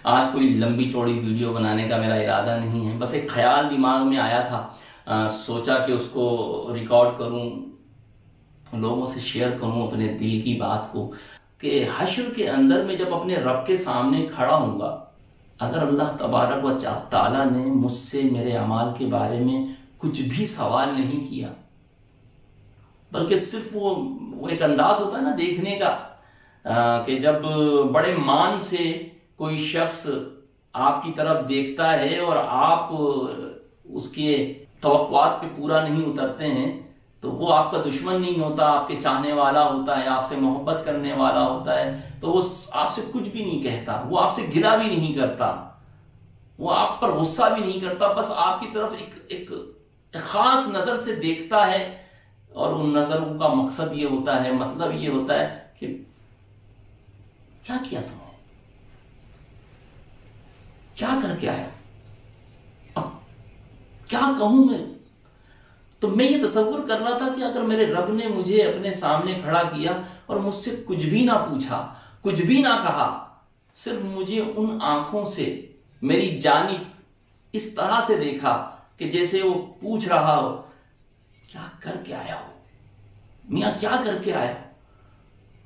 آج کوئی لمبی چوڑی ویڈیو بنانے کا میرا ارادہ نہیں ہے، بس ایک خیال دماغ میں آیا تھا، سوچا کہ اس کو ریکارڈ کروں، لوگوں سے شیئر کروں اپنے دل کی بات کو، کہ حشر کے اندر میں جب اپنے رب کے سامنے کھڑا ہوں گا، اگر اللہ تبارک و تعالیٰ نے مجھ سے میرے اعمال کے بارے میں کچھ بھی سوال نہیں کیا، بلکہ صرف وہ ایک انداز ہوتا ہے نا دیکھنے کا، کہ جب بڑے مان سے کوئی شخص آپ کی طرف دیکھتا ہے اور آپ اس کے توقعات پہ پورا نہیں اترتے ہیں، تو وہ آپ کا دشمن نہیں ہوتا، آپ کے چاہنے والا ہوتا ہے، آپ سے محبت کرنے والا ہوتا ہے، تو وہ آپ سے کچھ بھی نہیں کہتا، وہ آپ سے گلہ بھی نہیں کرتا، وہ آپ پر غصہ بھی نہیں کرتا، بس آپ کی طرف ایک خاص نظر سے دیکھتا ہے، اور ان نظروں کا مقصد یہ ہوتا ہے، مطلب یہ ہوتا ہے کہ کیا کیا تم نے، کیا کر کے آیا، اب کیا کہوں میں؟ تو میں یہ تصور کر رہا تھا کہ اگر میرے رب نے مجھے اپنے سامنے کھڑا کیا اور مجھ سے کچھ بھی نہ پوچھا، کچھ بھی نہ کہا، صرف مجھے ان آنکھوں سے میری جانب اس طرح سے دیکھا کہ جیسے وہ پوچھ رہا ہو کیا کر کے آیا ہو میاں، کیا کر کے آیا،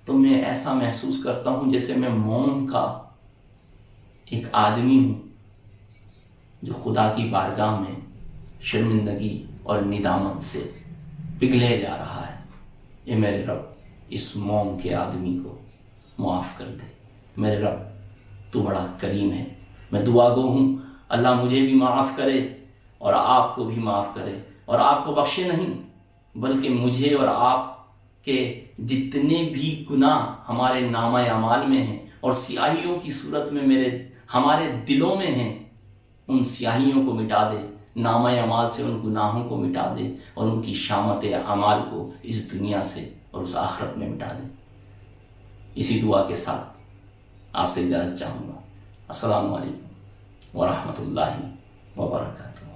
تو میں ایسا محسوس کرتا ہوں جیسے میں موم کا ایک آدمی ہوں جو خدا کی بارگاہ میں شرمندگی اور ندامت سے پگھلے جا رہا ہے۔ اے میرے رب، اس موم کے آدمی کو معاف کر دے، میرے رب تو بڑا کریم ہے، میں دعا گو ہوں اللہ مجھے بھی معاف کرے اور آپ کو بھی معاف کرے، اور آپ کو بخشے نہیں بلکہ مجھے اور آپ کے جتنے بھی گناہ ہمارے نامہ اعمال میں ہیں اور سیاہیوں کی صورت میں ہمارے دلوں میں ہیں، ان سیاہیوں کو مٹا دے، نامہ اعمال سے ان گناہوں کو مٹا دے، اور ان کی شامت اعمال کو اس دنیا سے اور اس آخرت میں مٹا دے۔ اسی دعا کے ساتھ آپ سے اجازت چاہوں گا۔ السلام علیکم ورحمۃ اللہ وبرکاتہ۔